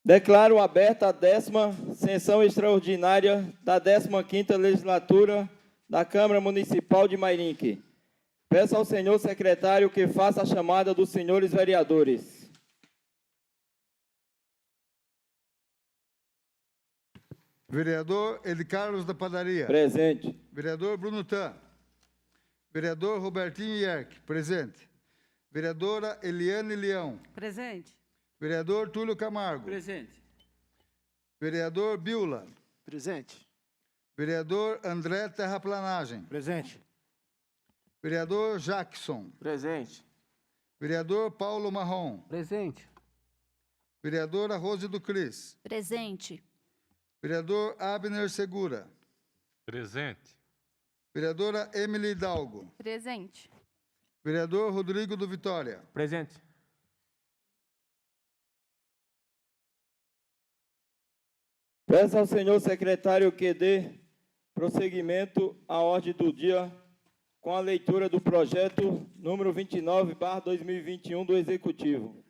Declaro aberta a 10ª sessão extraordinária da 15ª Legislatura da Câmara Municipal de Mairinque. Peço ao senhor secretário que faça a chamada dos senhores vereadores. Vereador Eli Carlos da Padaria. Presente. Vereador Bruno Tan. Vereador Robertinho Ierck. Presente. Vereadora Eliane Leão. Presente. Vereador Túlio Camargo. Presente. Vereador Biula. Presente. Vereador André Terraplanagem. Presente. Vereador Jackson. Presente. Vereador Paulo Marrom. Presente. Vereadora Rose do Cris. Presente. Vereador Abner Segura. Presente. Vereadora Emily Hidalgo. Presente. Vereador Rodrigo do Vitória. Presente. Peço ao senhor secretário que dê prosseguimento à ordem do dia com a leitura do projeto número 29/2021 do Executivo.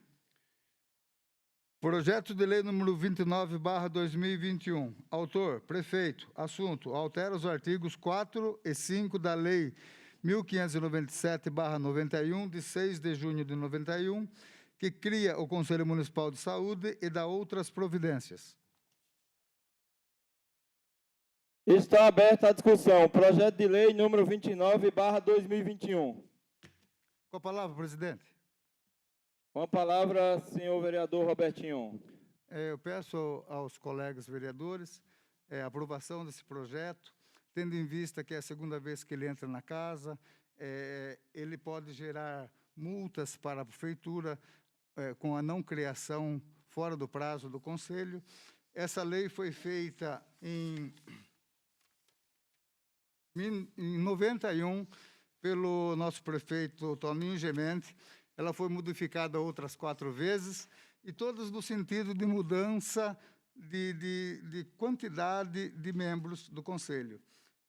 Projeto de lei número 29/2021. Autor, prefeito. Assunto, altera os artigos 4 e 5 da Lei 1597/91, de 6 de junho de 91, que cria o Conselho Municipal de Saúde e dá outras providências. Está aberta a discussão. Projeto de lei número 29/2021. Com a palavra, presidente. Com a palavra, senhor vereador Robertinho. Eu peço aos colegas vereadores a aprovação desse projeto, tendo em vista que é a segunda vez que ele entra na casa, ele pode gerar multas para a prefeitura com a não criação fora do prazo do Conselho. Essa lei foi feita em 91 pelo nosso prefeito Toninho Gemente. Ela foi modificada outras 4 vezes, e todas no sentido de mudança de quantidade de membros do Conselho.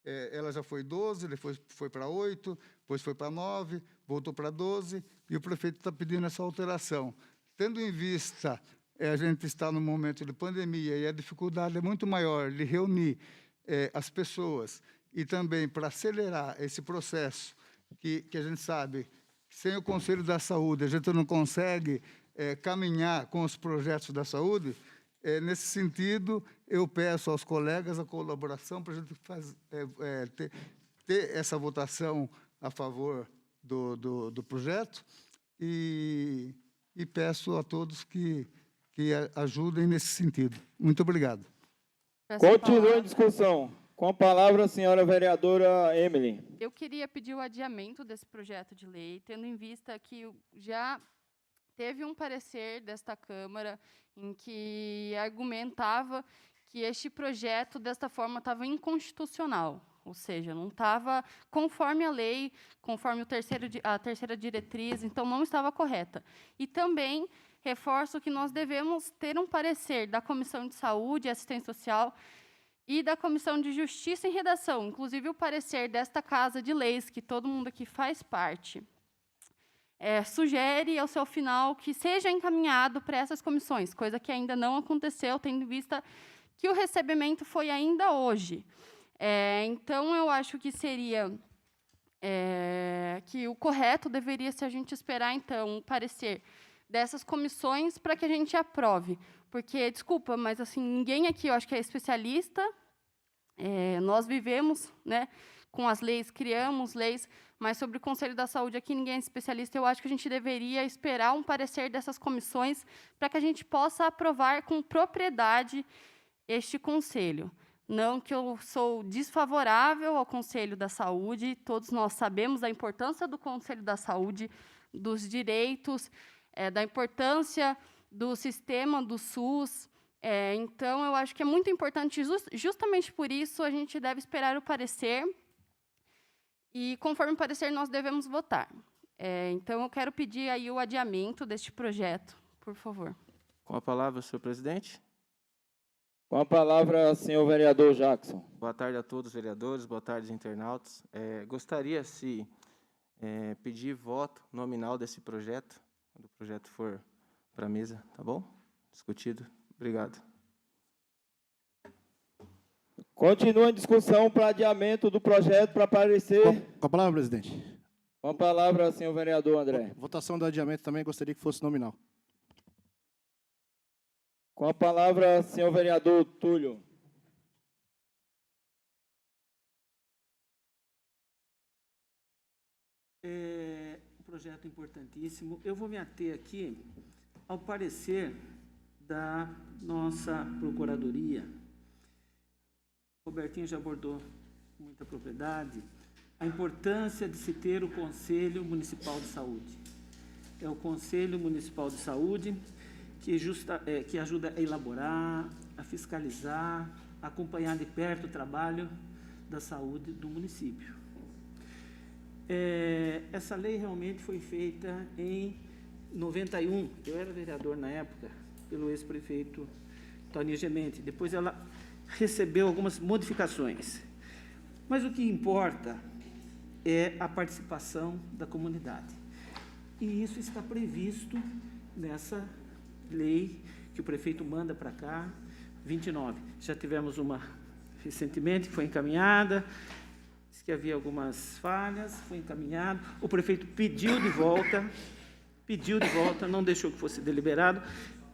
Ela já foi 12, depois foi para 8, depois foi para 9, voltou para 12, e o prefeito está pedindo essa alteração. Tendo em vista, a gente está num momento de pandemia e a dificuldade é muito maior de reunir as pessoas, e também para acelerar esse processo, que a gente sabe, sem o Conselho da Saúde, a gente não consegue caminhar com os projetos da saúde. Nesse sentido, eu peço aos colegas a colaboração para a gente ter essa votação a favor do projeto, e peço a todos que ajudem nesse sentido. Muito obrigado. Continua em discussão. Com a palavra, a senhora vereadora Emily. Eu queria pedir o adiamento desse projeto de lei, tendo em vista que já teve um parecer desta Câmara em que argumentava que este projeto, desta forma, estava inconstitucional, ou seja, não estava conforme a lei, conforme a terceira diretriz, então não estava correta. E também reforço que nós devemos ter um parecer da Comissão de Saúde e Assistência Social e da Comissão de Justiça em Redação, inclusive o parecer desta Casa de Leis, que todo mundo aqui faz parte, sugere, ao seu final, que seja encaminhado para essas comissões, coisa que ainda não aconteceu, tendo em vista que o recebimento foi ainda hoje. Então, eu acho que seria que o correto deveria ser a gente esperar, então, o parecer dessas comissões para que a gente aprove. Porque, desculpa, mas assim, ninguém aqui, eu acho que é especialista. Nós vivemos, né, com as leis, criamos leis, mas sobre o Conselho da Saúde aqui ninguém é especialista. Eu acho que a gente deveria esperar um parecer dessas comissões para que a gente possa aprovar com propriedade este conselho. Não que eu sou desfavorável ao Conselho da Saúde, todos nós sabemos a importância do Conselho da Saúde, dos direitos, da importância do sistema do SUS. Então, eu acho que é muito importante, justamente por isso, a gente deve esperar o parecer, e, conforme o parecer, nós devemos votar. Então, eu quero pedir aí o adiamento deste projeto, por favor. Com a palavra, senhor presidente. Com a palavra, senhor vereador Jackson. Boa tarde a todos os vereadores, boa tarde, internautas. Gostaria, se pedir voto nominal desse projeto, quando o projeto for para a mesa, tá bom? Discutido. Obrigado. Continua em discussão para adiamento do projeto para parecer. Com a palavra, presidente. Com a palavra, senhor vereador André. Votação do adiamento também gostaria que fosse nominal. Com a palavra, senhor vereador Túlio. Um projeto importantíssimo. Eu vou me ater aqui ao parecer da nossa Procuradoria. O Robertinho já abordou com muita propriedade a importância de se ter o Conselho Municipal de Saúde. É o Conselho Municipal de Saúde que ajuda a elaborar, a fiscalizar, a acompanhar de perto o trabalho da saúde do município. Essa lei realmente foi feita em 91. Eu era vereador na época, pelo ex-prefeito Toninho Gemente. Depois ela recebeu algumas modificações. Mas o que importa é a participação da comunidade. E isso está previsto nessa lei que o prefeito manda para cá, 29. Já tivemos uma recentemente, que foi encaminhada, disse que havia algumas falhas, foi encaminhado, o prefeito pediu de volta, não deixou que fosse deliberado,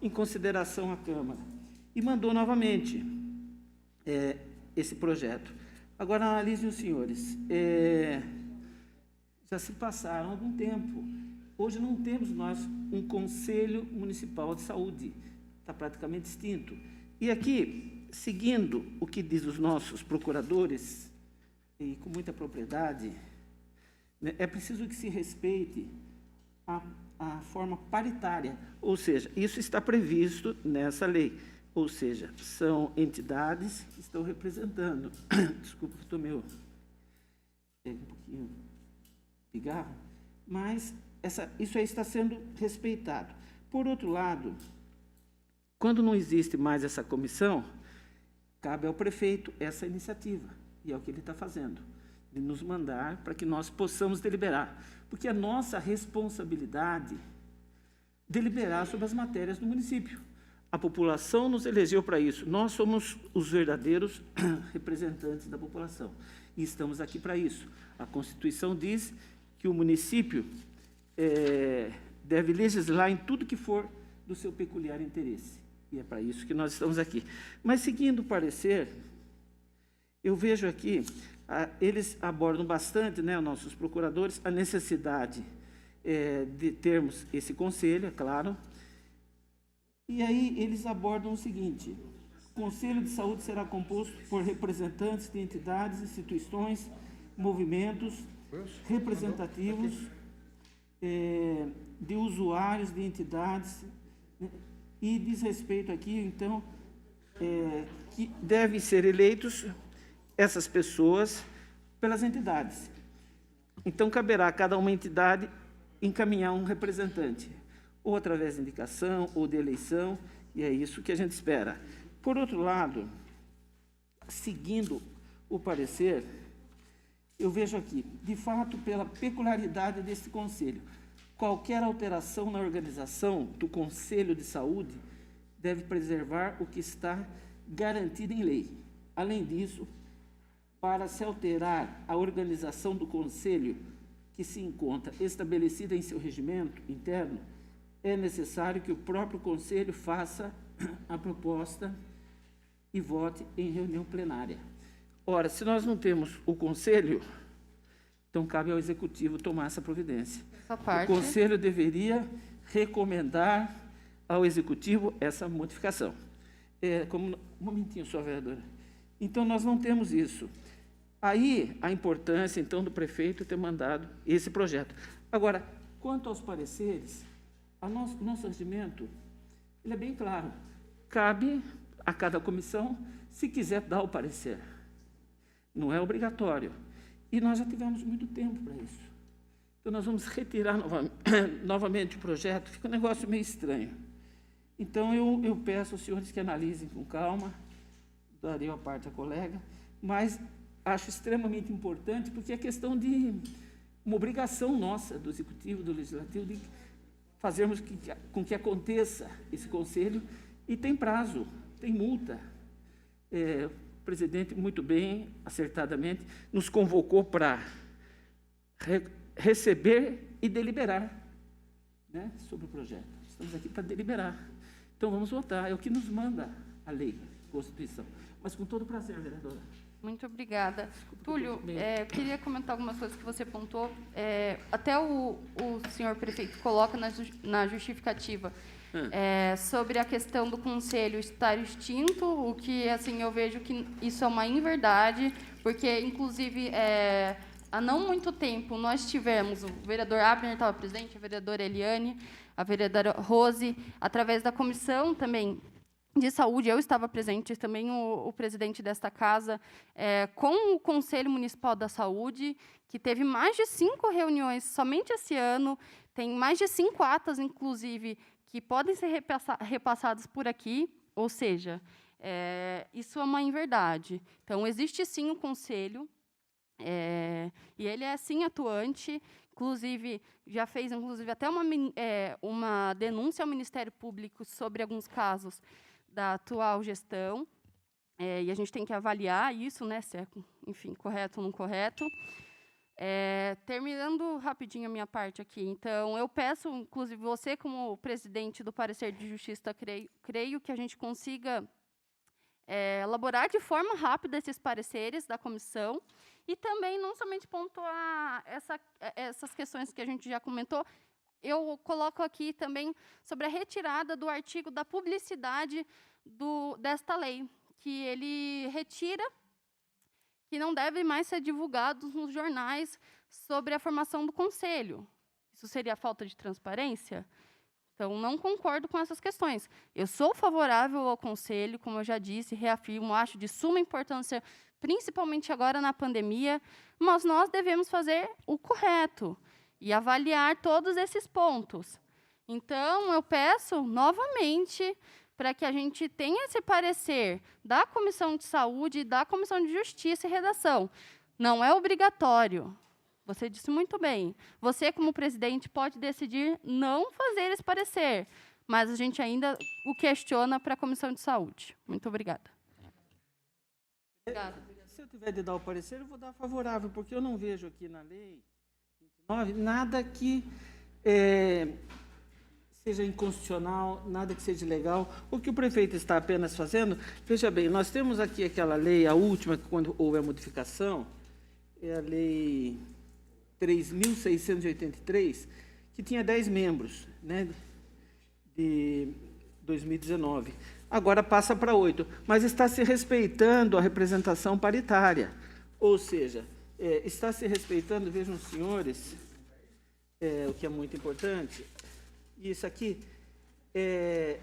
em consideração à Câmara, e mandou novamente esse projeto. Agora, analisem os senhores, já se passaram algum tempo. Hoje não temos nós um Conselho Municipal de Saúde, está praticamente extinto. E aqui, seguindo o que diz os nossos procuradores, e com muita propriedade, né, é preciso que se respeite a forma paritária, ou seja, isso está previsto nessa lei, ou seja, são entidades que estão representando, desculpa que estou meio um pouquinho pigarro, mas isso aí está sendo respeitado. Por outro lado, quando não existe mais essa comissão, cabe ao prefeito essa iniciativa, e é o que ele está fazendo, de nos mandar para que nós possamos deliberar, porque é nossa responsabilidade deliberar sobre as matérias do município. A população nos elegeu para isso, nós somos os verdadeiros representantes da população, e estamos aqui para isso. A Constituição diz que o município deve legislar em tudo que for do seu peculiar interesse. E é para isso que nós estamos aqui. Mas, seguindo o parecer, eu vejo aqui, eles abordam bastante, né, nossos procuradores, a necessidade de termos esse conselho, é claro. E aí eles abordam o seguinte: o Conselho de Saúde será composto por representantes de entidades, instituições, movimentos representativos, de usuários de entidades, né, e diz respeito aqui, então, que devem ser eleitos essas pessoas pelas entidades. Então, caberá a cada uma entidade encaminhar um representante, ou através de indicação, ou de eleição, e é isso que a gente espera. Por outro lado, seguindo o parecer, eu vejo aqui, de fato, pela peculiaridade desse conselho, qualquer alteração na organização do Conselho de Saúde deve preservar o que está garantido em lei. Além disso, para se alterar a organização do Conselho que se encontra estabelecida em seu regimento interno, é necessário que o próprio Conselho faça a proposta e vote em reunião plenária. Ora, se nós não temos o Conselho, então cabe ao Executivo tomar essa providência. Essa parte. O Conselho deveria recomendar ao Executivo essa modificação. Um momentinho só, vereadora. Então, nós não temos isso. Aí, a importância, então, do prefeito ter mandado esse projeto. Agora, quanto aos pareceres, nosso regimento, ele é bem claro. Cabe a cada comissão, se quiser, dar o parecer. Não é obrigatório. E nós já tivemos muito tempo para isso. Então, nós vamos retirar novamente o projeto, fica um negócio meio estranho. Então, eu peço aos senhores que analisem com calma, darei a parte à colega, mas acho extremamente importante, porque é questão de uma obrigação nossa, do Executivo, do Legislativo, de fazermos com que aconteça esse conselho E tem prazo, tem multa. O presidente, muito bem, acertadamente, nos convocou para receber e deliberar, né, sobre o projeto. Estamos aqui para deliberar. Então, vamos votar. É o que nos manda a lei, a Constituição. Mas com todo prazer, vereadora. Muito obrigada. Túlio, eu queria comentar algumas coisas que você pontuou. Até o senhor prefeito coloca na justificativa sobre a questão do conselho estar extinto, o que, assim, eu vejo que isso é uma inverdade, porque, inclusive, há não muito tempo, nós tivemos, o vereador Abner estava presente, a vereadora Eliane, a vereadora Rose, através da comissão também de saúde, eu estava presente, também o presidente desta casa, com o Conselho Municipal da Saúde, que teve mais de 5 reuniões somente esse ano, tem mais de 5 atas, inclusive, que podem ser repassadas por aqui, ou seja, isso é uma inverdade. Então, existe sim o conselho, e ele é sim atuante, inclusive, já fez até uma denúncia ao Ministério Público sobre alguns casos da atual gestão, e a gente tem que avaliar isso, né, se é, enfim, correto ou não correto. Terminando rapidinho a minha parte aqui, então, eu peço, inclusive, você, como presidente do Parecer de Justiça, creio que a gente consiga elaborar de forma rápida esses pareceres da comissão e também não somente pontuar essas questões que a gente já comentou. Eu coloco aqui também sobre a retirada do artigo da publicidade desta lei, que ele retira que não deve mais ser divulgado nos jornais sobre a formação do conselho. Isso seria falta de transparência? Então, não concordo com essas questões. Eu sou favorável ao conselho, como eu já disse, reafirmo, acho de suma importância, principalmente agora na pandemia, mas nós devemos fazer o correto e avaliar todos esses pontos. Então, eu peço novamente para que a gente tenha esse parecer da Comissão de Saúde e da Comissão de Justiça e Redação. Não é obrigatório. Você disse muito bem. Você, como presidente, pode decidir não fazer esse parecer, mas a gente ainda o questiona para a Comissão de Saúde. Muito obrigada. Obrigada. Se eu tiver de dar o parecer, eu vou dar favorável, porque eu não vejo aqui na lei 29 nada que seja inconstitucional, nada que seja ilegal. O que o prefeito está apenas fazendo, veja bem, nós temos aqui aquela lei, a última, quando houve a modificação, é a lei 3.683, que tinha 10 membros, né, de 2019. Agora passa para 8, mas está se respeitando a representação paritária. Ou seja, está se respeitando, vejam, senhores, o que é muito importante, isso aqui é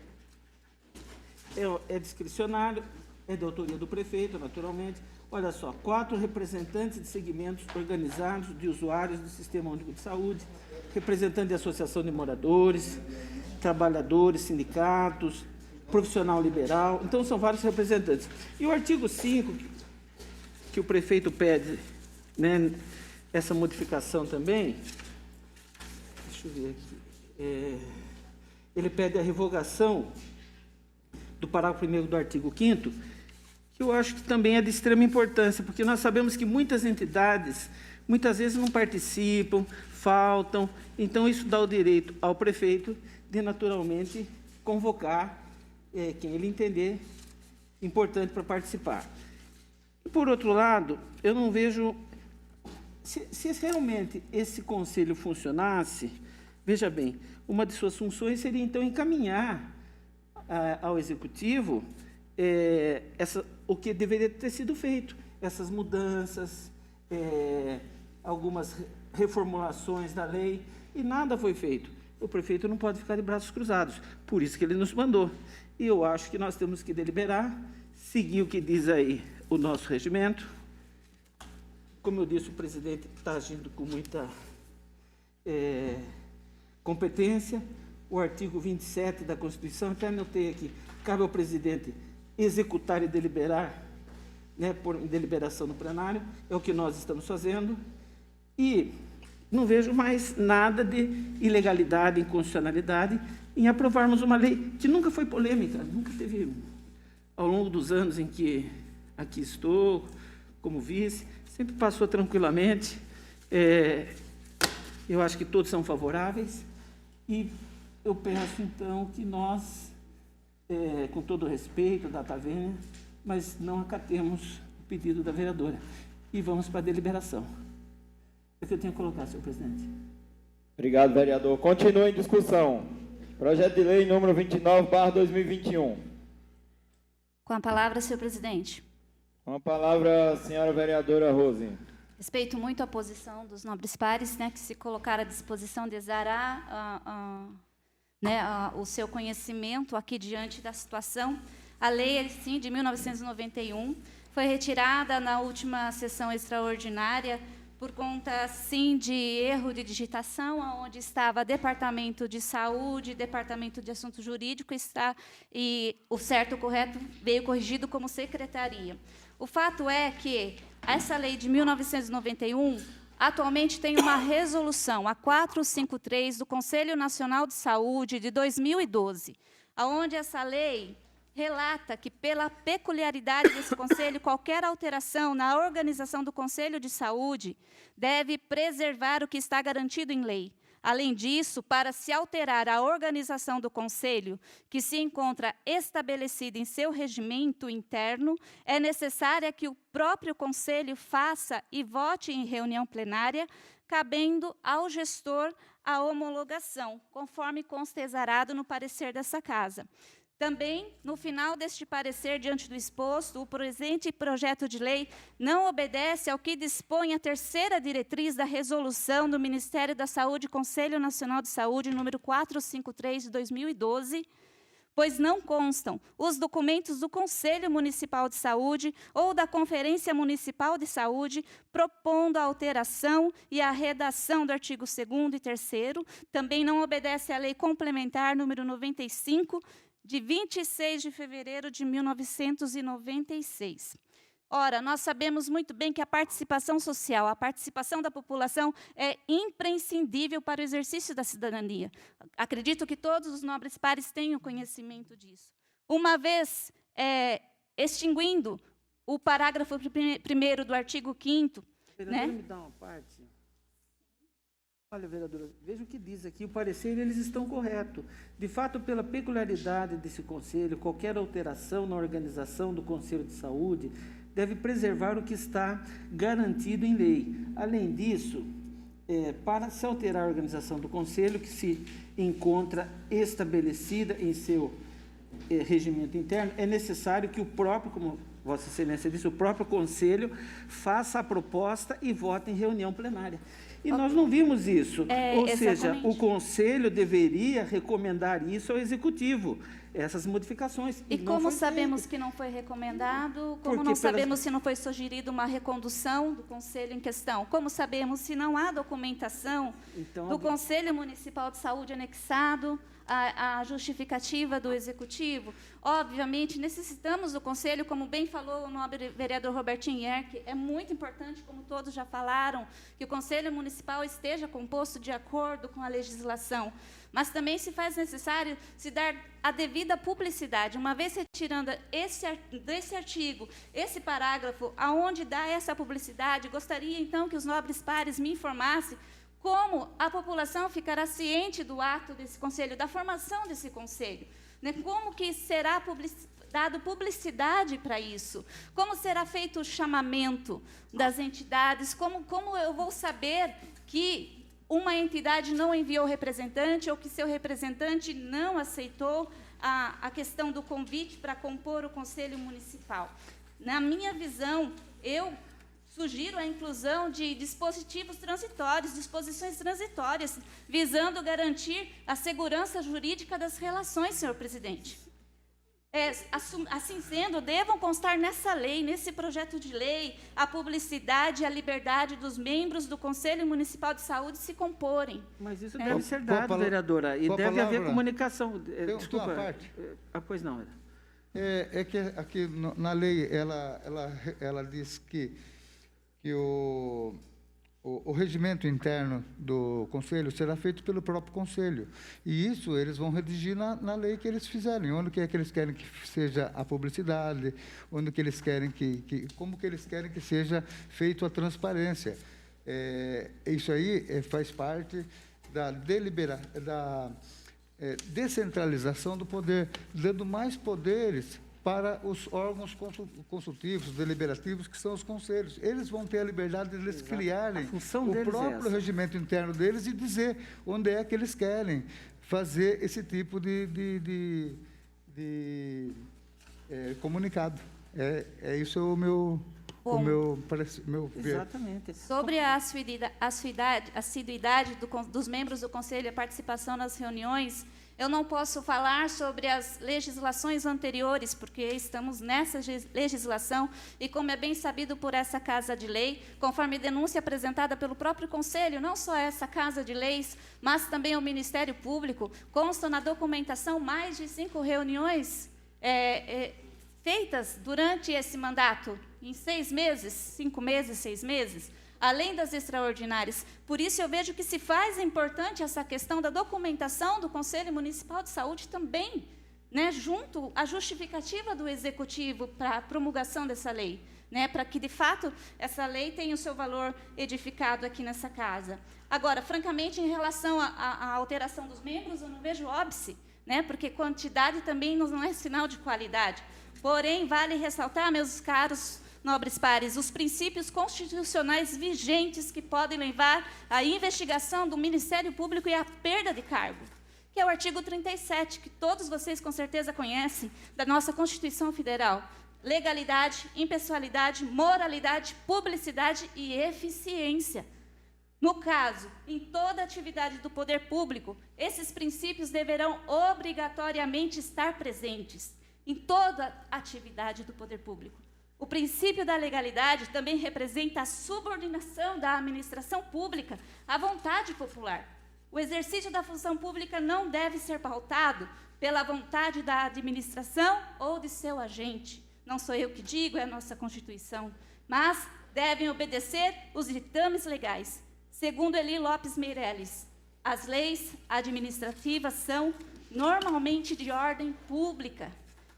discricionário, é de autoria do prefeito, naturalmente. Olha só, 4 representantes de segmentos organizados de usuários do Sistema Único de Saúde, representante de associação de moradores, trabalhadores, sindicatos, profissional liberal. Então, são vários representantes. E o artigo 5, que o prefeito pede, né, essa modificação também, deixa eu ver aqui, ele pede a revogação do parágrafo 1º do artigo 5º, que eu acho que também é de extrema importância, porque nós sabemos que muitas entidades, muitas vezes não participam, faltam, então isso dá o direito ao prefeito de, naturalmente, convocar quem ele entender importante para participar. E, por outro lado, eu não vejo... Se realmente esse conselho funcionasse, veja bem, uma de suas funções seria, então, encaminhar ao Executivo o que deveria ter sido feito, essas mudanças, algumas reformulações da lei, e nada foi feito. O prefeito não pode ficar de braços cruzados, por isso que ele nos mandou. E eu acho que nós temos que deliberar, seguir o que diz aí o nosso regimento. Como eu disse, o presidente está agindo com muita competência. O artigo 27 da Constituição, até anotei aqui, cabe ao presidente executar e deliberar, né, por deliberação no plenário, é o que nós estamos fazendo, e não vejo mais nada de ilegalidade, inconstitucionalidade em aprovarmos uma lei que nunca foi polêmica, nunca teve, ao longo dos anos em que aqui estou, como vice, sempre passou tranquilamente. Eu acho que todos são favoráveis e eu peço, então, que nós, com todo o respeito da data vênia, mas não acatemos o pedido da vereadora e vamos para a deliberação. É o que eu tenho a colocar, senhor presidente. Obrigado, vereador. Continua em discussão. Projeto de lei número 29/2021. Com a palavra, senhor presidente. Com a palavra, a senhora vereadora Rose. Respeito muito a posição dos nobres pares, né, que se colocaram à disposição de exarar o seu conhecimento aqui diante da situação. A lei, sim, de 1991, foi retirada na última sessão extraordinária por conta, sim, de erro de digitação, onde estava Departamento de Saúde, Departamento de Assunto Jurídico, e o certo, o correto, veio corrigido como Secretaria. O fato é que essa lei de 1991, atualmente tem uma resolução, a 453, do Conselho Nacional de Saúde, de 2012, onde essa lei relata que, pela peculiaridade desse conselho, qualquer alteração na organização do Conselho de Saúde deve preservar o que está garantido em lei. Além disso, para se alterar a organização do Conselho, que se encontra estabelecida em seu regimento interno, é necessária que o próprio Conselho faça e vote em reunião plenária, cabendo ao gestor a homologação, conforme consta exarado no parecer dessa Casa. Também, no final deste parecer, diante do exposto, o presente projeto de lei não obedece ao que dispõe a terceira diretriz da resolução do Ministério da Saúde, Conselho Nacional de Saúde, número 453, de 2012, pois não constam os documentos do Conselho Municipal de Saúde ou da Conferência Municipal de Saúde propondo a alteração e a redação do artigo 2º e 3º. Também não obedece à Lei Complementar número 95, de 26 de fevereiro de 1996. Ora, nós sabemos muito bem que a participação social, a participação da população é imprescindível para o exercício da cidadania. Acredito que todos os nobres pares tenham conhecimento disso. Uma vez extinguindo o parágrafo 1º do artigo 5º, Vereadora, né? me dá uma parte. Olha, vereadora, veja o que diz aqui, o parecer, eles estão corretos. De fato, pela peculiaridade desse conselho, qualquer alteração na organização do Conselho de Saúde deve preservar o que está garantido em lei. Além disso, para se alterar a organização do conselho, que se encontra estabelecida em seu regimento interno, é necessário que o próprio, como Vossa Excelência disse, o próprio conselho faça a proposta e vote em reunião plenária. E nós não vimos isso. Ou seja, o Conselho deveria recomendar isso ao Executivo, essas modificações. E como sabemos que não foi recomendado? Como não sabemos se não foi sugerida uma recondução do Conselho em questão? Como sabemos se não há documentação do Conselho Municipal de Saúde anexado à justificativa do Executivo? Obviamente, necessitamos do Conselho, como bem falou o nobre vereador Robertinho Yerck, é muito importante, como todos já falaram, que o Conselho Municipal esteja composto de acordo com a legislação, mas também se faz necessário se dar a devida publicidade. Uma vez retirando desse artigo, esse parágrafo, aonde dá essa publicidade, gostaria, então, que os nobres pares me informassem como a população ficará ciente do ato desse conselho, da formação desse conselho, né? Como que será dado publicidade para isso? Como será feito o chamamento das entidades? Como eu vou saber que uma entidade não enviou representante ou que seu representante não aceitou a questão do convite para compor o Conselho Municipal? Na minha visão, eu sugiro a inclusão de dispositivos transitórios, disposições transitórias, visando garantir a segurança jurídica das relações, senhor presidente. Assim sendo, devam constar nessa lei, nesse projeto de lei, a publicidade e a liberdade dos membros do Conselho Municipal de Saúde se comporem. Mas isso deve ser dado, vereadora, e deve haver comunicação. Desculpa. Pois não. É que aqui na lei ela diz que o o regimento interno do Conselho será feito pelo próprio Conselho. E isso eles vão redigir na lei que eles fizerem, onde que é que eles querem que seja a publicidade, onde que eles querem como que eles querem que seja feito a transparência. Isso aí faz parte da descentralização do poder, dando mais poderes para os órgãos consultivos, deliberativos, que são os conselhos. Eles vão ter a liberdade de eles criarem o próprio regimento interno deles e dizer onde é que eles querem fazer esse tipo de comunicado. Isso o meu ver. Exatamente. Sobre a assiduidade dos membros do Conselho e a participação nas reuniões, eu não posso falar sobre as legislações anteriores, porque estamos nessa legislação, e como é bem sabido por essa Casa de Lei, conforme denúncia apresentada pelo próprio Conselho, não só essa Casa de Leis, mas também o Ministério Público, constam na documentação mais de 5 reuniões feitas durante esse mandato, em 6 meses, 5 meses, 6 meses, além das extraordinárias. Por isso, eu vejo que se faz importante essa questão da documentação do Conselho Municipal de Saúde também, né, junto à justificativa do Executivo para a promulgação dessa lei, né, para que, de fato, essa lei tenha o seu valor edificado aqui nessa casa. Agora, francamente, em relação à alteração dos membros, eu não vejo óbice, né, porque quantidade também não é sinal de qualidade. Porém, vale ressaltar, meus caros nobres pares, os princípios constitucionais vigentes que podem levar à investigação do Ministério Público e à perda de cargo, que é o artigo 37, que todos vocês com certeza conhecem, da nossa Constituição Federal. Legalidade, impessoalidade, moralidade, publicidade e eficiência. No caso, em toda atividade do poder público, esses princípios deverão obrigatoriamente estar presentes em toda atividade do poder público. O princípio da legalidade também representa a subordinação da administração pública à vontade popular. O exercício da função pública não deve ser pautado pela vontade da administração ou de seu agente. Não sou eu que digo, é a nossa Constituição. Mas devem obedecer os ditames legais. Segundo Eli Lopes Meirelles, as leis administrativas são normalmente de ordem pública,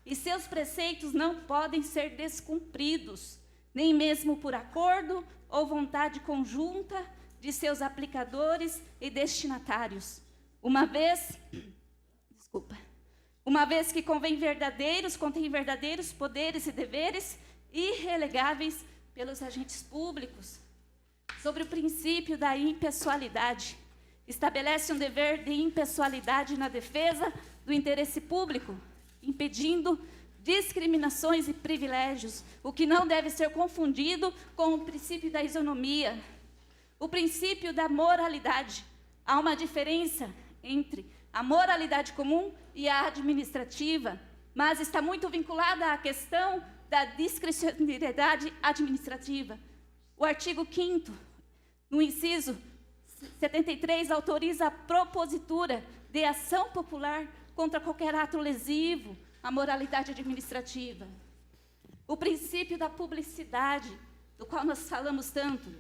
e seus preceitos não podem ser descumpridos, nem mesmo por acordo ou vontade conjunta de seus aplicadores e destinatários, uma vez que contém verdadeiros poderes e deveres irrelegáveis pelos agentes públicos. Sobre o princípio da impessoalidade, estabelece um dever de impessoalidade na defesa do interesse público, impedindo discriminações e privilégios, o que não deve ser confundido com o princípio da isonomia. O princípio da moralidade. Há uma diferença entre a moralidade comum e a administrativa, mas está muito vinculada à questão da discricionariedade administrativa. O artigo 5º, no inciso 73, autoriza a propositura de ação popular contra qualquer ato lesivo à moralidade administrativa. O princípio da publicidade, do qual nós falamos tanto.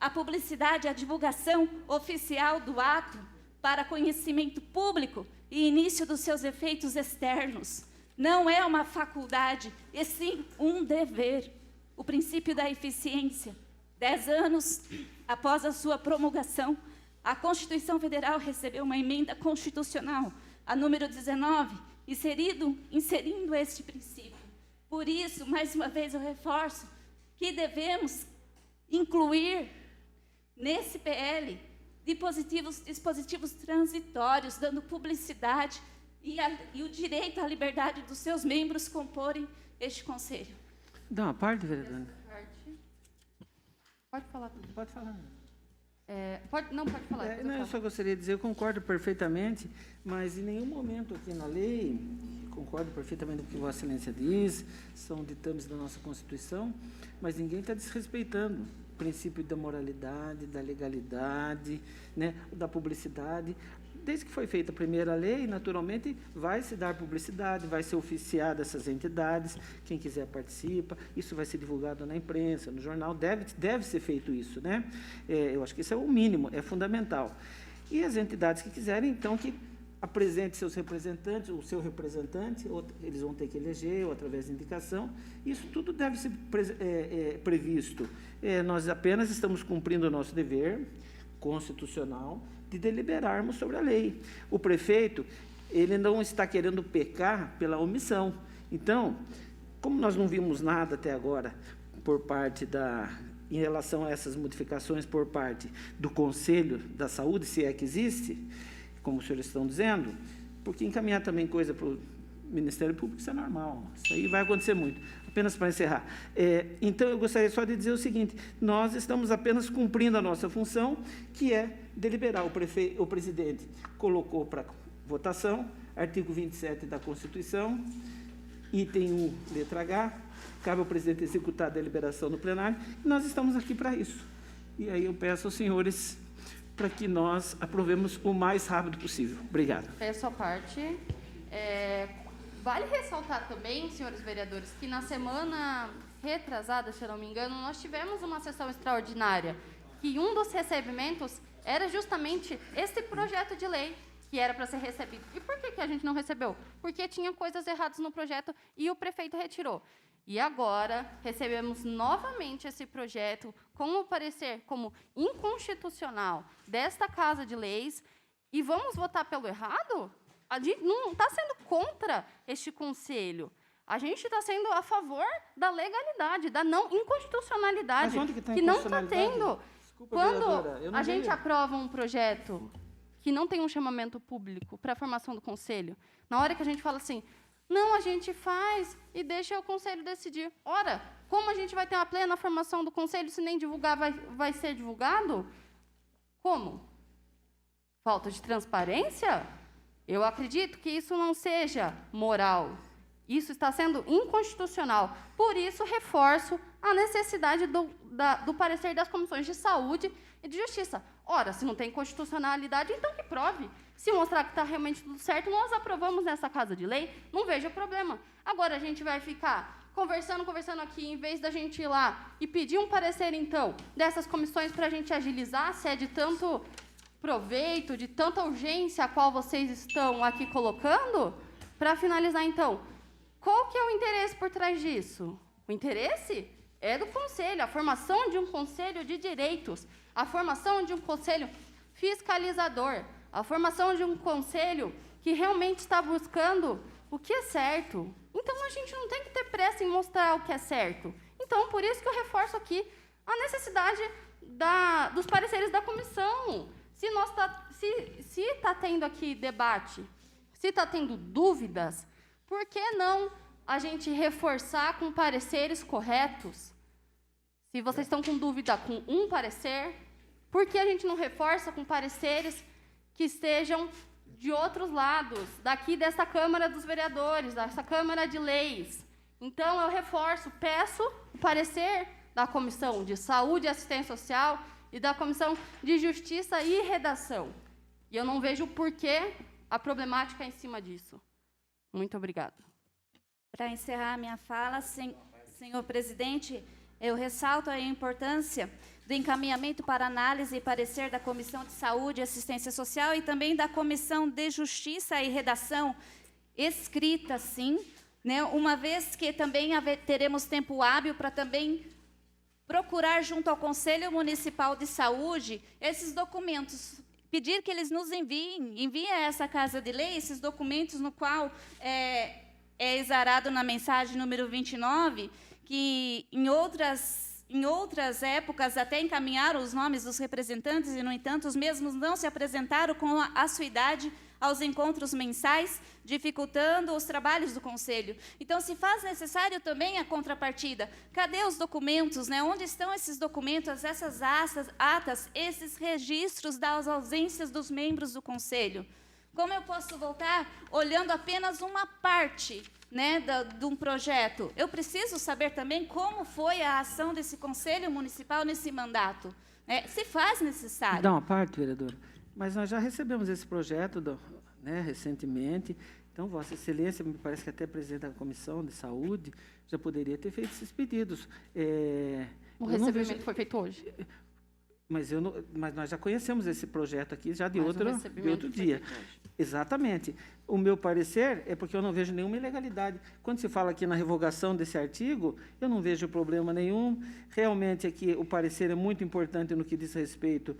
A publicidade é a divulgação oficial do ato para conhecimento público e início dos seus efeitos externos. Não é uma faculdade, e sim um dever. O princípio da eficiência. 10 anos após a sua promulgação, a Constituição Federal recebeu uma emenda constitucional, a número 19, inserindo este princípio. Por isso, mais uma vez eu reforço que devemos incluir nesse PL dispositivos transitórios, dando publicidade e o direito à liberdade dos seus membros comporem este conselho. Dá uma parte, vereadora? Pode falar. Pode falar. Pode falar. Eu só gostaria de dizer, eu concordo perfeitamente, mas em nenhum momento aqui na lei, concordo perfeitamente com o que Vossa Excelência diz, são ditames da nossa Constituição, mas ninguém está desrespeitando o princípio da moralidade, da legalidade, né, da publicidade, desde que foi feita a primeira lei, naturalmente, vai se dar publicidade, vai ser oficiada essas entidades, quem quiser participa, isso vai ser divulgado na imprensa, no jornal, deve ser feito isso, né? Eu acho que isso é o mínimo, é fundamental. E as entidades que quiserem, então, que apresente seus representantes, o seu representante, ou eles vão ter que eleger, ou através de indicação, isso tudo deve ser previsto. Nós apenas estamos cumprindo o nosso dever constitucional de deliberarmos sobre a lei. O prefeito, ele não está querendo pecar pela omissão. Então, como nós não vimos nada até agora por parte em relação a essas modificações por parte do Conselho da Saúde, se é que existe, como os senhores estão dizendo, porque encaminhar também coisa para o Ministério Público, isso é normal, isso aí vai acontecer muito. Apenas para encerrar. Então, eu gostaria só de dizer o seguinte, nós estamos apenas cumprindo a nossa função, que é deliberar. O presidente colocou para votação, artigo 27 da Constituição, item 1, letra H, cabe ao presidente executar a deliberação no plenário, e nós estamos aqui para isso. E aí eu peço aos senhores para que nós aprovemos o mais rápido possível. Obrigado. Peço a parte. Vale ressaltar também, senhores vereadores, que na semana retrasada, se eu não me engano, nós tivemos uma sessão extraordinária, que um dos recebimentos era justamente esse projeto de lei, que era para ser recebido. E por que a gente não recebeu? Porque tinha coisas erradas no projeto e o prefeito retirou. E agora recebemos novamente esse projeto com o parecer como inconstitucional desta Casa de Leis e vamos votar pelo errado? A gente não está sendo contra este conselho. A gente está sendo a favor da legalidade, da não inconstitucionalidade, Mas onde que tá a não está inconstitucionalidade? tendo. Desculpa, Quando vereadora, eu não a gente vejo. aprova um projeto que não tem um chamamento público para a formação do conselho, na hora que a gente fala assim, não, a gente faz e deixa o conselho decidir. Ora, como a gente vai ter uma plena formação do conselho se nem divulgar vai ser divulgado? Como? Falta de transparência? Eu acredito que isso não seja moral. Isso está sendo inconstitucional. Por isso, reforço a necessidade do parecer das comissões de saúde e de justiça. Ora, se não tem constitucionalidade, então que prove. Se mostrar que está realmente tudo certo, nós aprovamos nessa Casa de Lei, não vejo problema. Agora a gente vai ficar conversando aqui, em vez da gente ir lá e pedir um parecer, então, dessas comissões para a gente agilizar, se é de tanto proveito, de tanta urgência a qual vocês estão aqui colocando. Para finalizar, então, qual que é o interesse por trás disso? O interesse é do conselho, a formação de um conselho de direitos, a formação de um conselho fiscalizador, a formação de um conselho que realmente está buscando o que é certo. Então, a gente não tem que ter pressa em mostrar o que é certo. Então, por isso que eu reforço aqui a necessidade dos pareceres da comissão. Se está tendo aqui debate, se está tendo dúvidas, por que não a gente reforçar com pareceres corretos? Se vocês estão com dúvida com um parecer, por que a gente não reforça com pareceres que estejam de outros lados, daqui dessa Câmara dos Vereadores, dessa Câmara de Leis? Então, eu reforço, peço o parecer da Comissão de Saúde e Assistência Social e da Comissão de Justiça e Redação. E eu não vejo por que a problemática é em cima disso. Muito obrigada. Para encerrar a minha fala, senhor presidente, eu ressalto a importância do encaminhamento para análise e parecer da Comissão de Saúde e Assistência Social e também da Comissão de Justiça e Redação, escrita, sim, né, uma vez que também teremos tempo hábil para também procurar junto ao Conselho Municipal de Saúde esses documentos, pedir que eles nos enviem a essa Casa de Lei esses documentos no qual é exarado na mensagem número 29, que em outras épocas até encaminharam os nomes dos representantes e, no entanto, os mesmos não se apresentaram com a assiduidade aos encontros mensais, dificultando os trabalhos do Conselho. Então, se faz necessário também a contrapartida. Cadê os documentos, né? Onde estão esses documentos, essas atas, esses registros das ausências dos membros do Conselho? Como eu posso voltar olhando apenas uma parte, né, de um projeto? Eu preciso saber também como foi a ação desse Conselho Municipal nesse mandato. Se faz necessário. Dá uma parte, vereadora. Mas nós já recebemos esse projeto recentemente. Então, Vossa Excelência, me parece que até presidente da Comissão de Saúde já poderia ter feito esses pedidos. O recebimento foi feito hoje. Mas nós já conhecemos esse projeto aqui já de Mas o outro recebimento foi dia. feito hoje. Exatamente. O meu parecer é porque eu não vejo nenhuma ilegalidade. Quando se fala aqui na revogação desse artigo, eu não vejo problema nenhum. Realmente aqui o parecer é muito importante no que diz respeito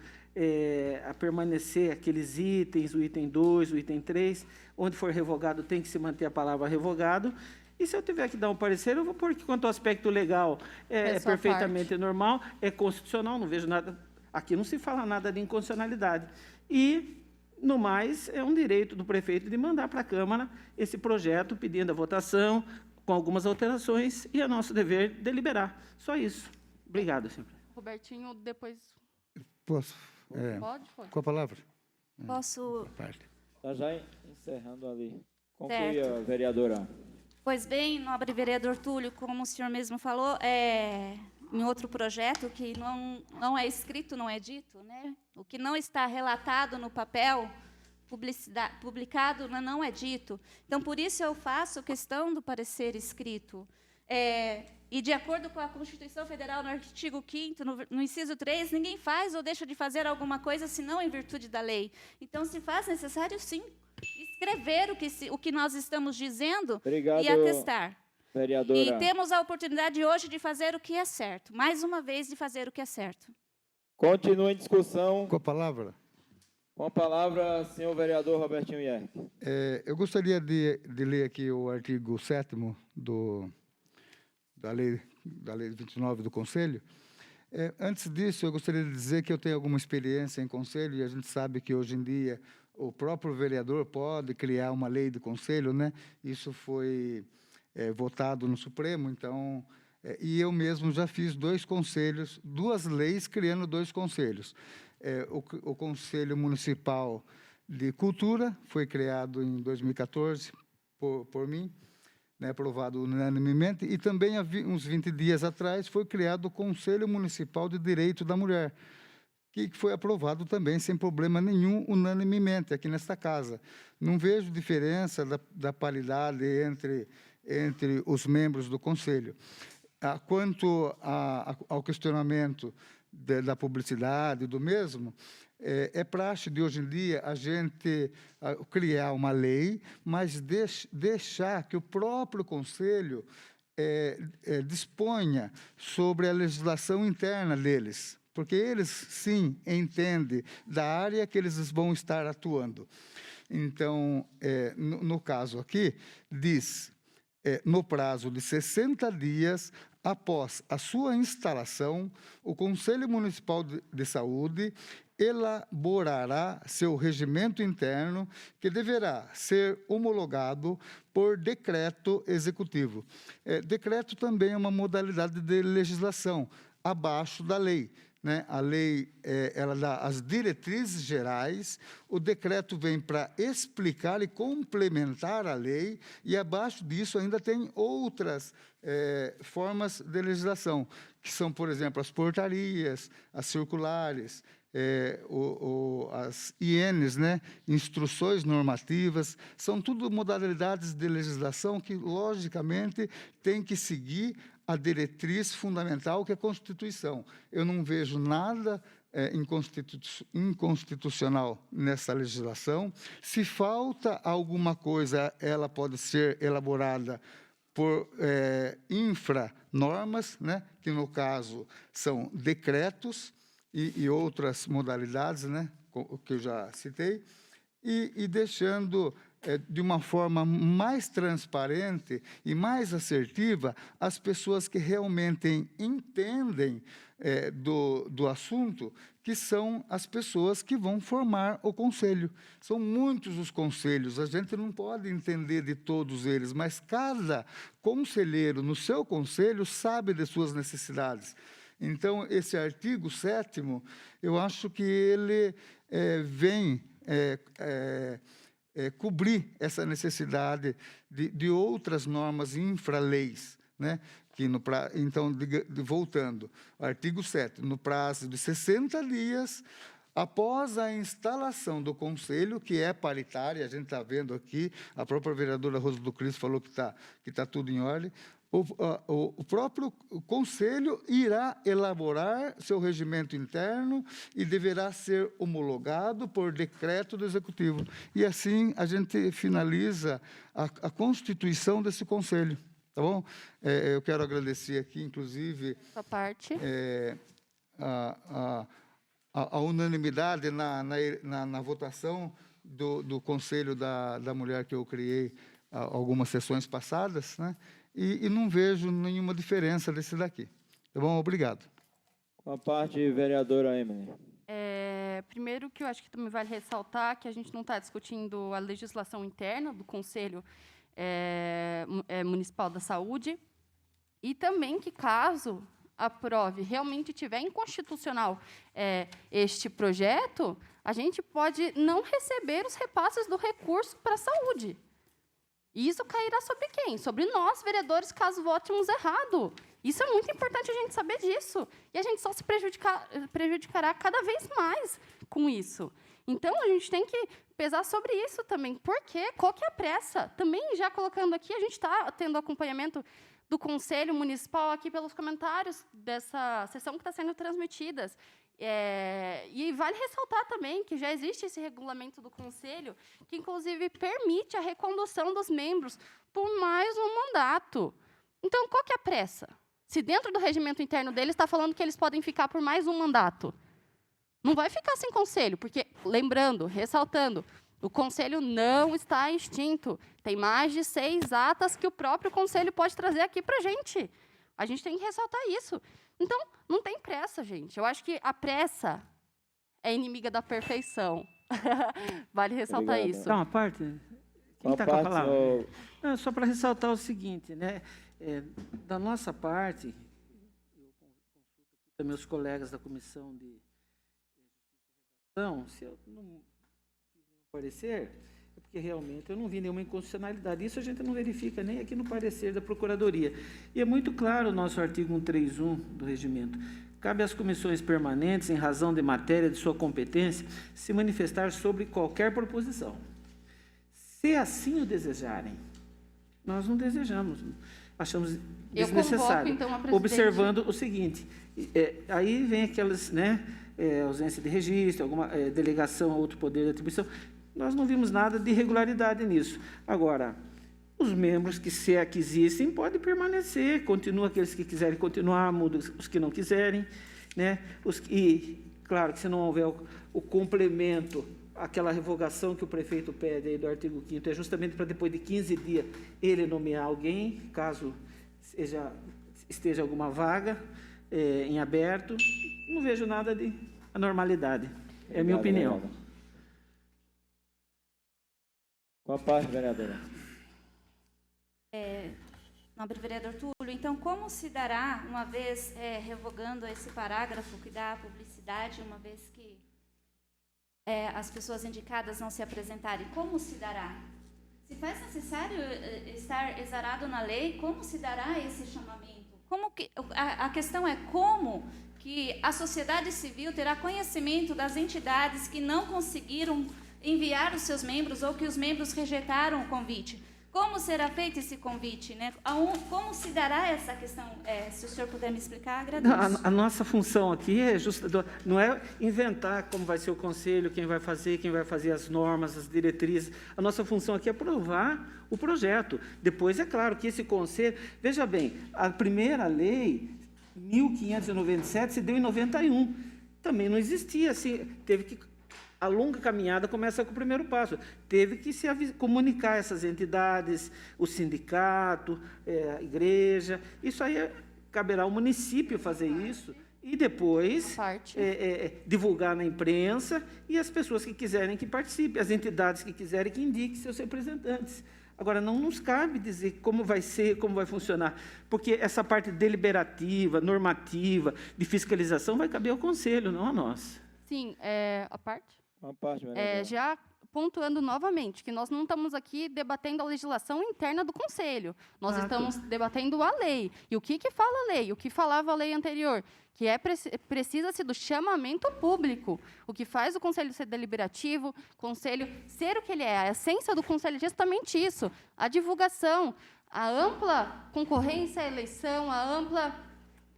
a permanecer aqueles itens, o item 2, o item 3, onde for revogado tem que se manter a palavra revogado. E se eu tiver que dar um parecer, eu vou pôr que quanto ao aspecto legal é sua perfeitamente normal, é constitucional, não vejo nada. Aqui não se fala nada de inconstitucionalidade. E, no mais, é um direito do prefeito de mandar para a Câmara esse projeto, pedindo a votação, com algumas alterações, e é nosso dever deliberar. Só isso. Obrigado, senhor. Robertinho, depois... Posso? Pode? Com a palavra? Posso... Está já encerrando ali. Concluía, vereadora. Pois bem, nobre vereador Túlio, como o senhor mesmo falou, em outro projeto que não é escrito, não é dito, né? O que não está relatado no papel, publicado, não é dito. Então, por isso eu faço questão do parecer escrito. E, de acordo com a Constituição Federal, no artigo 5º, no inciso 3, ninguém faz ou deixa de fazer alguma coisa senão em virtude da lei. Então, se faz necessário, sim, escrever o que nós estamos dizendo. Obrigado, e atestar. Vereadora. E temos a oportunidade hoje de fazer o que é certo. Mais uma vez, de fazer o que é certo. Continua em discussão. Com a palavra? Com a palavra, senhor vereador Robertinho Ierck. Eu gostaria de ler aqui o artigo 7º da lei 29 do Conselho. Antes disso, eu gostaria de dizer que eu tenho alguma experiência em Conselho, e a gente sabe que, hoje em dia, o próprio vereador pode criar uma lei de Conselho, né? Isso foi votado no Supremo, então... e eu mesmo já fiz 2 conselhos, 2 leis criando 2 conselhos. O Conselho Municipal de Cultura foi criado em 2014 por mim, né, aprovado unanimemente, e também, há uns 20 dias atrás, foi criado o Conselho Municipal de Direito da Mulher, que foi aprovado também, sem problema nenhum, unanimemente, aqui nesta casa. Não vejo diferença da paridade entre os membros do Conselho. Quanto ao questionamento da publicidade do mesmo, é praxe de, hoje em dia, a gente criar uma lei, mas deixar que o próprio Conselho disponha sobre a legislação interna deles, porque eles, sim, entendem da área que eles vão estar atuando. Então, no caso aqui, diz, no prazo de 60 dias, após a sua instalação, o Conselho Municipal de Saúde elaborará seu regimento interno, que deverá ser homologado por decreto executivo. Decreto também é uma modalidade de legislação, abaixo da lei, né? A lei ela dá as diretrizes gerais, o decreto vem para explicar e complementar a lei, e abaixo disso ainda tem outras formas de legislação, que são, por exemplo, as portarias, as circulares, as INs, né? Instruções normativas, são tudo modalidades de legislação que, logicamente, tem que seguir a diretriz fundamental, que é a Constituição. Eu não vejo nada inconstitucional nessa legislação. Se falta alguma coisa, ela pode ser elaborada por infranormas, né? Que, no caso, são decretos e outras modalidades, né? Que eu já citei, e deixando de uma forma mais transparente e mais assertiva as pessoas que realmente entendem do assunto, que são as pessoas que vão formar o conselho. São muitos os conselhos, a gente não pode entender de todos eles, mas cada conselheiro no seu conselho sabe de suas necessidades. Então, esse artigo 7º, eu acho que ele vem cobrir essa necessidade de outras normas infraleis, né? Então, voltando, artigo 7º, no prazo de 60 dias, após a instalação do conselho, que é paritário, a gente está vendo aqui, a própria vereadora Rosa do Cristo falou que tá tudo em ordem, o próprio conselho irá elaborar seu regimento interno e deverá ser homologado por decreto do executivo. E assim a gente finaliza a constituição desse conselho. Tá bom? Eu quero agradecer aqui, inclusive, Essa parte. A unanimidade na votação do Conselho da Mulher que eu criei algumas sessões passadas, né? E não vejo nenhuma diferença desse daqui. Tá bom? Obrigado. Com a parte, vereadora Emily. Primeiro, que eu acho que também vale ressaltar que a gente não está discutindo a legislação interna do Conselho Municipal da Saúde, e também que, caso aprove, realmente tiver inconstitucional este projeto, a gente pode não receber os repasses do recurso para a saúde. E isso cairá sobre quem? Sobre nós, vereadores, caso votemos errado. Isso é muito importante a gente saber disso. E a gente só se prejudicará cada vez mais com isso. Então, a gente tem que pesar sobre isso também. Por quê? Qual que é a pressa? Também, já colocando aqui, a gente está tendo acompanhamento do Conselho Municipal aqui pelos comentários dessa sessão que está sendo transmitida. E vale ressaltar também que já existe esse regulamento do Conselho, que, inclusive, permite a recondução dos membros por mais um mandato. Então, qual que é a pressa? Se dentro do regimento interno deles está falando que eles podem ficar por mais um mandato, não vai ficar sem conselho, porque, lembrando, ressaltando, o conselho não está extinto. Tem mais de 6 atas que o próprio conselho pode trazer aqui para a gente. A gente tem que ressaltar isso. Então, não tem pressa, gente. Eu acho que a pressa é inimiga da perfeição. Vale ressaltar Obrigado. isso. Dá uma parte? Quem está com a palavra? Não, só para ressaltar o seguinte, né? Da nossa parte, eu consulto também os colegas da comissão de redação, se eu não fiz nenhum parecer, é porque realmente eu não vi nenhuma inconstitucionalidade. Isso a gente não verifica nem aqui no parecer da Procuradoria. E é muito claro o nosso artigo 131 do regimento. Cabe às comissões permanentes, em razão de matéria de sua competência, se manifestar sobre qualquer proposição. Se assim o desejarem, nós não desejamos, achamos desnecessário. Então, a presidente. Observando o seguinte, aí vem aquelas, né, ausência de registro, alguma delegação a outro poder de atribuição. Nós não vimos nada de irregularidade nisso. Agora, os membros que, se é que existem, podem permanecer, continuam aqueles que quiserem continuar, mudam os que não quiserem, né? E, claro, que se não houver o complemento, aquela revogação que o prefeito pede aí do artigo 5º, é justamente para depois de 15 dias ele nomear alguém, caso esteja alguma vaga em aberto. Não vejo nada de anormalidade. É a minha opinião. Vereadora. Com a parte, vereadora. Nobre vereador Túlio, então, como se dará, uma vez revogando esse parágrafo que dá a publicidade, uma vez que as pessoas indicadas não se apresentarem, como se dará? Se faz necessário estar exarado na lei, como se dará esse chamamento? A questão é como que a sociedade civil terá conhecimento das entidades que não conseguiram enviar os seus membros ou que os membros rejeitaram o convite. Como será feito esse convite, né? Como se dará essa questão? Se o senhor puder me explicar, agradeço. A nossa função aqui não é inventar como vai ser o conselho, quem vai fazer as normas, as diretrizes. A nossa função aqui é aprovar o projeto. Depois, é claro que esse conselho... Veja bem, a primeira lei, 1597, se deu em 91. Também não existia, assim, teve que... A longa caminhada começa com o primeiro passo. Teve que se comunicar essas entidades, o sindicato, a igreja. Isso aí caberá ao município fazer isso e depois divulgar na imprensa e as pessoas que quiserem que participem, as entidades que quiserem que indiquem seus representantes. Agora, não nos cabe dizer como vai ser, como vai funcionar, porque essa parte deliberativa, normativa, de fiscalização vai caber ao Conselho, não a nós. Sim, a parte? Com a parte, vereadora. Já pontuando novamente que nós não estamos aqui debatendo a legislação interna do Conselho. Nós estamos debatendo a lei. E o que fala a lei? O que falava a lei anterior? Que precisa-se do chamamento público. O que faz o Conselho ser deliberativo, o Conselho ser o que ele é. A essência do Conselho é justamente isso. A divulgação, a ampla concorrência à eleição, a ampla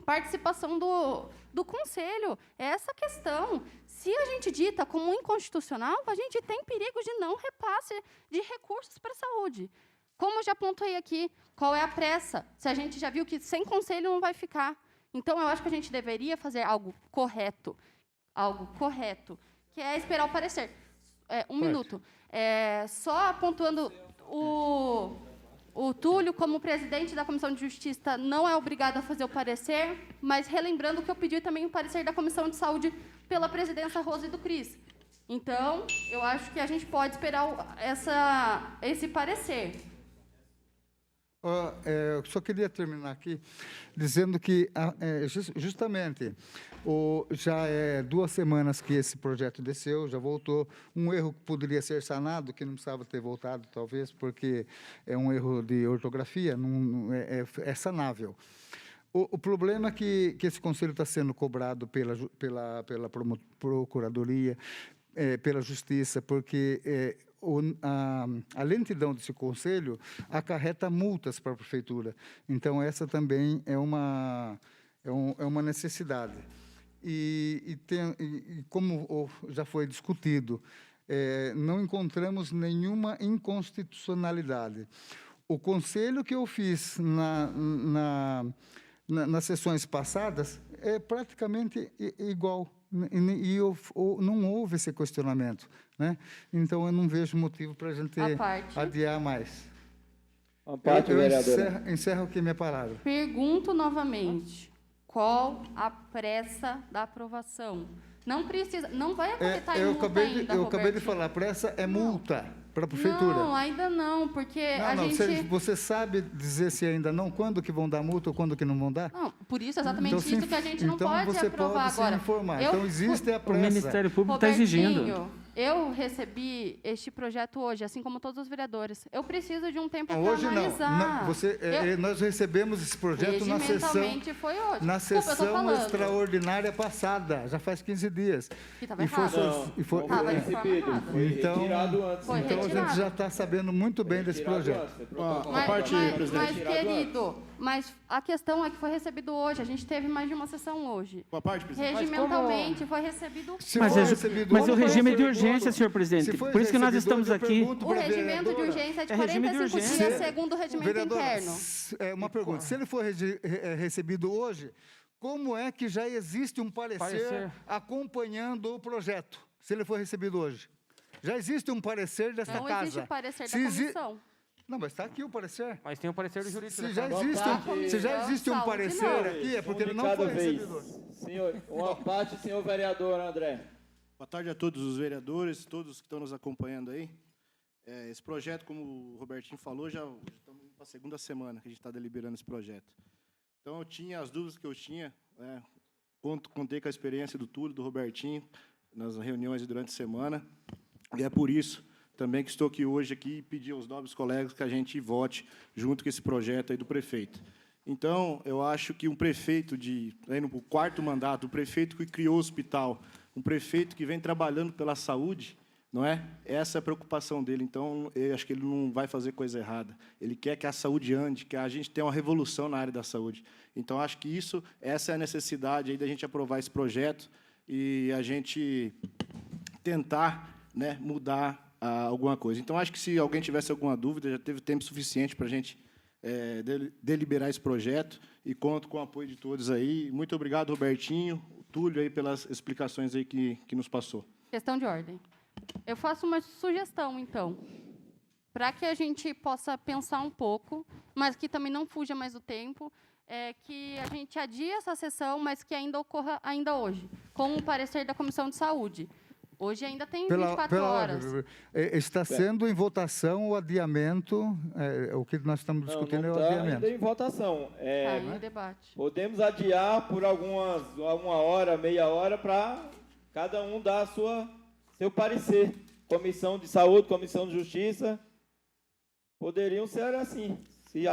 participação do Conselho. É essa questão. Se a gente dita como inconstitucional, a gente tem perigo de não repasse de recursos para a saúde. Como já pontuei aqui, qual é a pressa? Se a gente já viu que sem Conselho não vai ficar. Então, eu acho que a gente deveria fazer algo correto, que é esperar o parecer. Minuto. Só pontuando, o Túlio, como presidente da Comissão de Justiça, não é obrigado a fazer o parecer, mas relembrando que eu pedi também o parecer da Comissão de Saúde pela presidência Rose do Cris. Então, eu acho que a gente pode esperar esse parecer. Eu só queria terminar aqui dizendo que, justamente, já é 2 semanas que esse projeto desceu, já voltou. Um erro que poderia ser sanado, que não precisava ter voltado, talvez, porque é um erro de ortografia, é sanável. O problema é que esse conselho está sendo cobrado pela Procuradoria, pela Justiça, porque a lentidão desse conselho acarreta multas para a prefeitura. Então, essa também é uma necessidade. E como já foi discutido, não encontramos nenhuma inconstitucionalidade. O conselho que eu fiz nas sessões passadas é praticamente igual. E não houve esse questionamento, né? Então, eu não vejo motivo para a gente adiar mais. A parte, vereadora. Encerro aqui minha palavra. Pergunto novamente, qual a pressa da aprovação? Não precisa, não vai acarretar em multa ainda, Eu acabei de falar, pressa é multa para a prefeitura. Não, ainda não, porque a gente... Você sabe dizer se ainda não, quando que vão dar multa ou quando que não vão dar? Não, por isso, exatamente Então, isso que a gente não pode você aprovar pode agora. Se informar. Então, existe a O pressa. Ministério Público está exigindo. Eu recebi este projeto hoje, assim como todos os vereadores. Eu preciso de um tempo para Hoje analisar. Nós recebemos esse projeto na foi hoje. na Desculpa, sessão extraordinária passada, já faz 15 dias. Que estava E foi errado. Estava recebido. Foi retirado antes. Foi Então, a gente retirado. já está sabendo muito bem desse projeto. Mas, querido, mas a questão é que foi recebido hoje. A gente teve mais de uma sessão hoje. Boa parte, presidente. Regimentalmente foi recebido. Mas o regime é de urgência, senhor presidente. Por isso que nós estamos aqui. O regimento de urgência é de 45 dias, segundo o regimento Vereadora, interno. uma pergunta. Se ele for recebido hoje, como é que já existe um parecer acompanhando o projeto? Se ele for recebido hoje. Já existe um parecer desta casa. Não existe o parecer da comissão. Não, mas está aqui o parecer. Mas tem um parecer do jurídico. Se já existe um parecer aqui, é porque ele não foi recebido hoje. Senhor, uma parte, senhor vereador André. Boa tarde a todos os vereadores, todos que estão nos acompanhando aí. Esse projeto, como o Robertinho falou, já estamos na 2ª semana que a gente está deliberando esse projeto. Então, eu tinha as dúvidas que eu tinha, contei com a experiência do Túlio, do Robertinho, nas reuniões durante a semana, e é por isso também que estou aqui hoje e pedir aos nobres colegas que a gente vote junto com esse projeto aí do prefeito. Então, eu acho que um prefeito no 4º mandato, o prefeito que criou o hospital, um prefeito que vem trabalhando pela saúde, não é? Essa é a preocupação dele. Então, eu acho que ele não vai fazer coisa errada. Ele quer que a saúde ande, que a gente tenha uma revolução na área da saúde. Então, acho que essa é a necessidade aí da gente aprovar esse projeto e a gente tentar, né, mudar alguma coisa. Então, acho que se alguém tivesse alguma dúvida, já teve tempo suficiente para a gente deliberar esse projeto e conto com o apoio de todos aí. Muito obrigado, Robertinho, Túlio, aí, pelas explicações aí que nos passou. Questão de ordem. Eu faço uma sugestão, então, para que a gente possa pensar um pouco, mas que também não fuja mais do tempo, que a gente adie essa sessão, mas que ainda ocorra ainda hoje, com o parecer da Comissão de Saúde. Hoje ainda tem 24 horas. Está sendo em votação o adiamento, o que nós estamos discutindo é o adiamento. Ainda em votação. Em debate. Podemos adiar por uma hora, meia hora, para cada um dar seu parecer. Comissão de Saúde, Comissão de Justiça, poderiam ser assim, se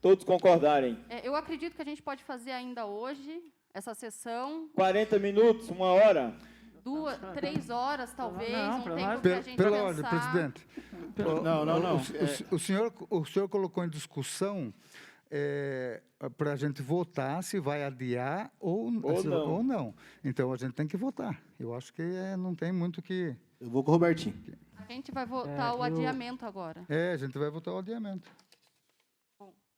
todos concordarem. Eu acredito que a gente pode fazer ainda hoje essa sessão, 40 minutos, 1 hora? 2, 3 horas, talvez, Não, um pra tempo nós- para a gente Pela pensar. ordem, presidente. Não. O senhor colocou em discussão para a gente votar se vai adiar ou não. Então, a gente tem que votar. Eu acho que não tem muito que... Eu vou com o Robertinho. A gente vai votar o adiamento agora. a gente vai votar o adiamento.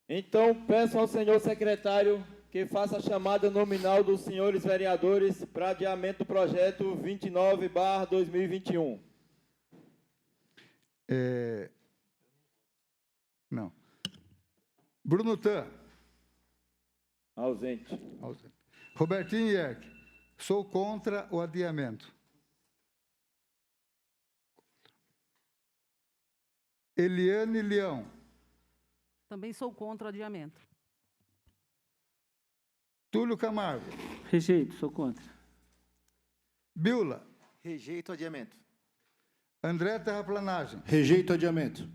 Então, peço ao senhor secretário que faça a chamada nominal dos senhores vereadores para adiamento do projeto 29/2021. Não. Bruno Tan. Ausente. Ausente. Robertinho Ierck. Sou contra o adiamento. Eliane Leão. Também sou contra o adiamento. Túlio Camargo. Rejeito, sou contra. Biula. Rejeito o adiamento. André Terraplanagem. Rejeito o adiamento.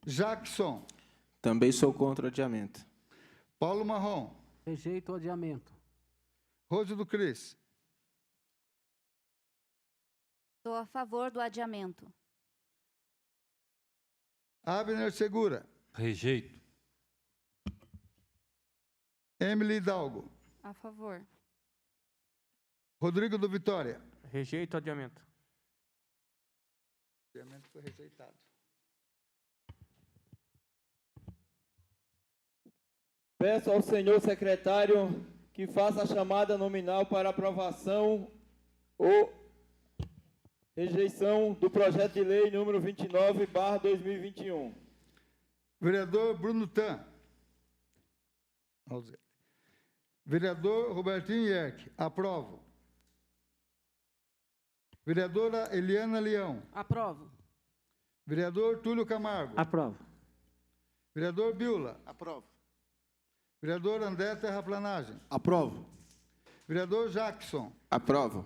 Jackson. Também sou contra o adiamento. Paulo Marrom. Rejeito o adiamento. Rose do Cris. Sou a favor do adiamento. Abner Segura. Rejeito. Emily Hidalgo. A favor. Rodrigo do Vitória. Rejeito o adiamento. O adiamento foi rejeitado. Peço ao senhor secretário que faça a chamada nominal para aprovação ou rejeição do projeto de lei número 29/2021. Vereador Bruno Tan. Ausente. Vereador Robertinho Ierck. Aprovo. Vereadora Eliana Leão. Aprovo. Vereador Túlio Camargo. Aprovo. Vereador Biula. Aprovo. Vereador André Terraplanagem. Aprovo. Vereador Jackson. Aprovo.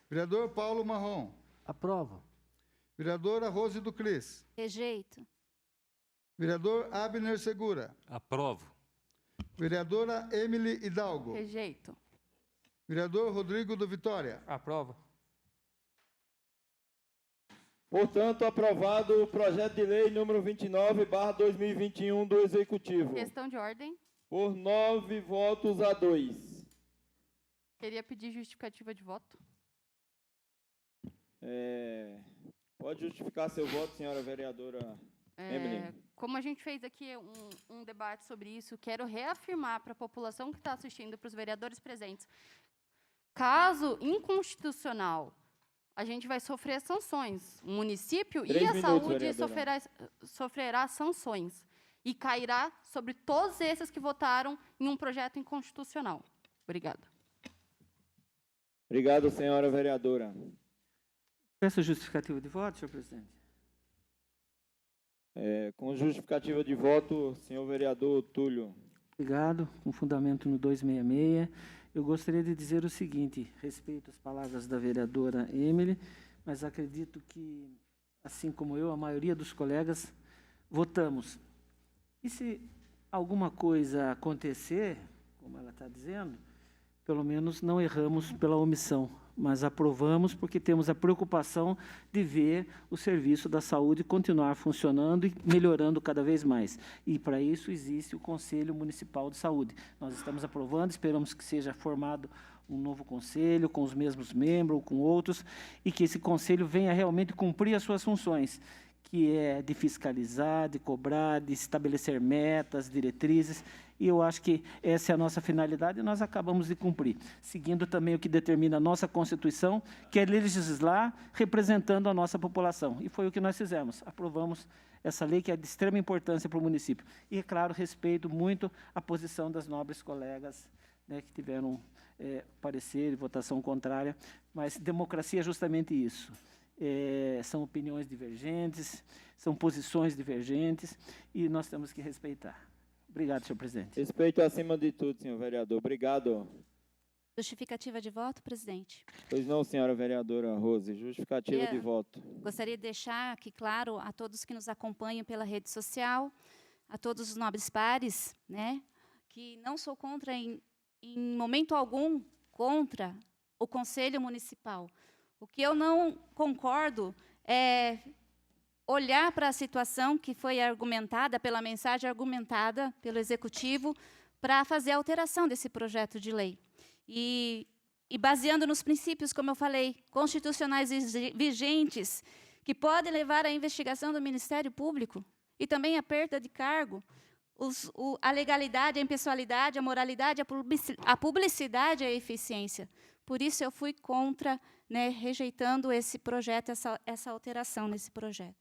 Vereador Paulo Marrom. Aprovo. Vereadora Rose do Cris. Rejeito. Vereador Abner Segura. Aprovo. Vereadora Emily Hidalgo. Rejeito. Vereador Rodrigo do Vitória. Aprovo. Portanto, aprovado o projeto de lei número 29/2021 do Executivo. Questão de ordem. Por 9 votos a 2. Queria pedir justificativa de voto. Pode justificar seu voto, senhora vereadora Emily. Como a gente fez aqui um debate sobre isso, quero reafirmar para a população que está assistindo, para os vereadores presentes, caso inconstitucional, a gente vai sofrer sanções. O município e a saúde sofrerá sanções. E cairá sobre todos esses que votaram em um projeto inconstitucional. Obrigada. Obrigado, senhora vereadora. Peço justificativa de voto, senhor presidente. Com justificativa de voto, senhor vereador Túlio. Obrigado. Com fundamento no 266. Eu gostaria de dizer o seguinte, respeito as palavras da vereadora Emily, mas acredito que, assim como eu, a maioria dos colegas votamos. E se alguma coisa acontecer, como ela está dizendo, pelo menos não erramos pela omissão, mas aprovamos porque temos a preocupação de ver o serviço da saúde continuar funcionando e melhorando cada vez mais. E, para isso, existe o Conselho Municipal de Saúde. Nós estamos aprovando, esperamos que seja formado um novo conselho, com os mesmos membros ou com outros, e que esse conselho venha realmente cumprir as suas funções, que é de fiscalizar, de cobrar, de estabelecer metas, diretrizes, e eu acho que essa é a nossa finalidade e nós acabamos de cumprir, seguindo também o que determina a nossa Constituição, que é legislar representando a nossa população. E foi o que nós fizemos, aprovamos essa lei que é de extrema importância para o município. E, é claro, respeito muito a posição das nobres colegas, né, que tiveram parecer e votação contrária, mas democracia é justamente isso. São opiniões divergentes, são posições divergentes, e nós temos que respeitar. Obrigado, senhor presidente. Respeito acima de tudo, senhor vereador. Obrigado. Justificativa de voto, presidente. Pois não, senhora vereadora Rose. Justificativa de voto. Gostaria de deixar aqui claro a todos que nos acompanham pela rede social, a todos os nobres pares, né, que não sou contra, em momento algum, contra o Conselho Municipal. O que eu não concordo é olhar para a situação que foi argumentada, pela mensagem argumentada pelo Executivo, para fazer a alteração desse projeto de lei. E baseando nos princípios, como eu falei, constitucionais vigentes, que podem levar à investigação do Ministério Público e também à perda de cargo, a legalidade, a impessoalidade, a moralidade, a publicidade e a eficiência. Por isso, eu fui contra, né, rejeitando esse projeto, essa alteração nesse projeto.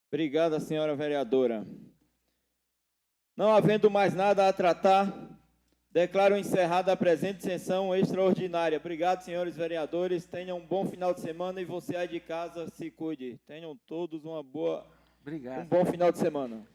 Obrigada, senhora vereadora. Não havendo mais nada a tratar, declaro encerrada a presente sessão extraordinária. Obrigado, senhores vereadores. Tenham um bom final de semana e você aí de casa se cuide. Tenham todos um bom final de semana.